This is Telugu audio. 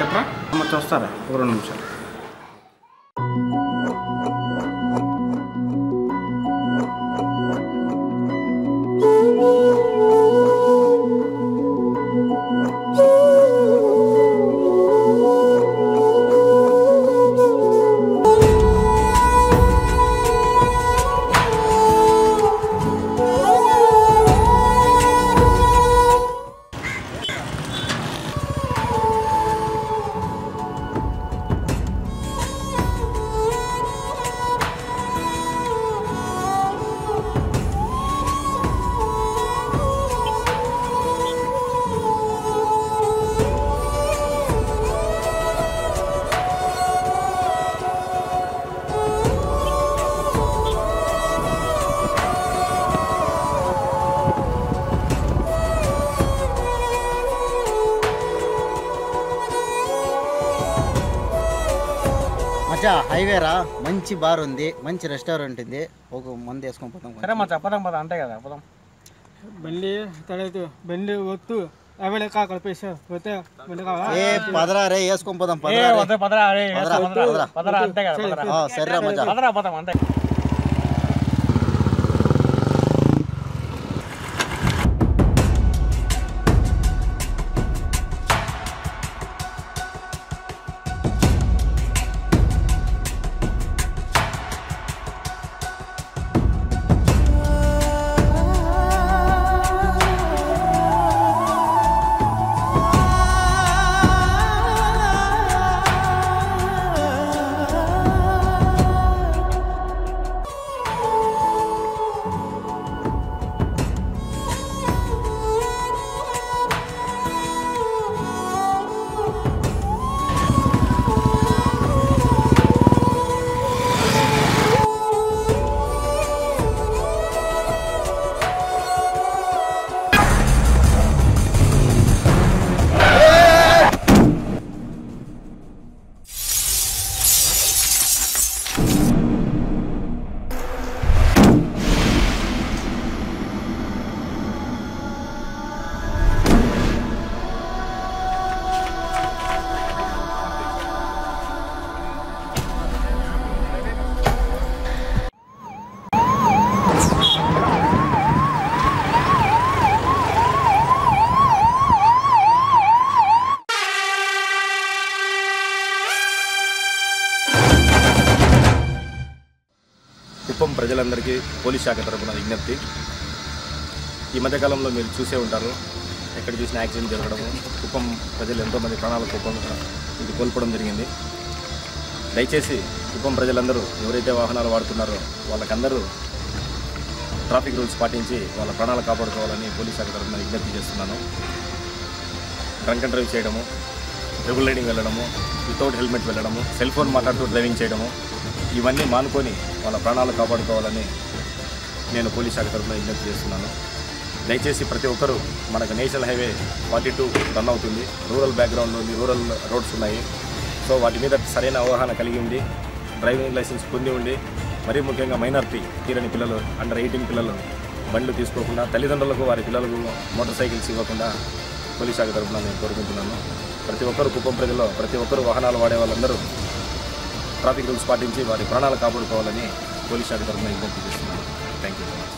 చెప్పరా అమ్మ చూస్తారా 2 నిమిషాలు. మచ్చా హైవేరా మంచి బార్ ఉంది, మంచి రెస్టారెంట్ ఉంది, ఒక మంది వేసుకొని పోతాం. సరే మచ్చా పదం అంతే కదా పదం. బండి తడైతే బండి వద్దు అవే లెక్క కలిపేసా పోతే బండి కావాలా? ఏ పదరా రే వేసుకొని పోదాం. పదరా అంతే కదా. సరేరా మచ్చా పదరా పదం అంతే. కుప్పం ప్రజలందరికీ పోలీస్ శాఖ తరపున విజ్ఞప్తి. ఈ మధ్యకాలంలో మీరు చూసే ఉంటారు, ఎక్కడ చూసిన యాక్సిడెంట్ జరగడము, కుప్పం ప్రజలు ఎంతోమంది ప్రాణాలు ఇది కోల్పోవడం జరిగింది. దయచేసి కుప్పం ప్రజలందరూ ఎవరైతే వాహనాలు వాడుతున్నారో వాళ్ళకందరూ ట్రాఫిక్ రూల్స్ పాటించి వాళ్ళ ప్రాణాలు కాపాడుకోవాలని పోలీస్ శాఖ తరపున విజ్ఞప్తి చేస్తున్నాను. డ్రంక్ అండ్ డ్రైవ్ చేయడము, ట్రిపుల్ రైడింగ్ వెళ్ళడము, వితౌట్ హెల్మెట్ వెళ్ళడము, సెల్ ఫోన్ మాట్లాడుతూ డ్రైవింగ్ చేయడము, ఇవన్నీ మానుకొని వాళ్ళ ప్రాణాలు కాపాడుకోవాలని నేను పోలీస్ శాఖ తరఫున విజ్ఞప్తి చేస్తున్నాను. దయచేసి ప్రతి ఒక్కరూ, మనకు నేషనల్ హైవే 42 రన్ అవుతుంది, రూరల్ బ్యాక్గ్రౌండ్లో ఉంది, రూరల్ రోడ్స్ ఉన్నాయి. సో వాటి మీద సరైన అవగాహన కలిగి ఉండి, డ్రైవింగ్ లైసెన్స్ పొంది ఉండి, మరీ ముఖ్యంగా మైనారిటీ తీరని పిల్లలు, అండర్ 18 పిల్లలు బండ్లు తీసుకోకుండా, తల్లిదండ్రులకు వారి పిల్లలకు మోటార్ సైకిల్స్ ఇవ్వకుండా పోలీస్ శాఖ తరఫున నేను కోరుకుంటున్నాను. ప్రతి ఒక్కరు కుప్పం ప్రజల్లో ప్రతి ఒక్కరు వాహనాలు వాడే వాళ్ళందరూ ట్రాఫిక్ రూల్స్ పాటించి వారి ప్రాణాలు కాపాడుకోవాలని పోలీస్ శాఖ తరఫున విజ్ఞప్తి చేస్తున్నాను. Thank you so much.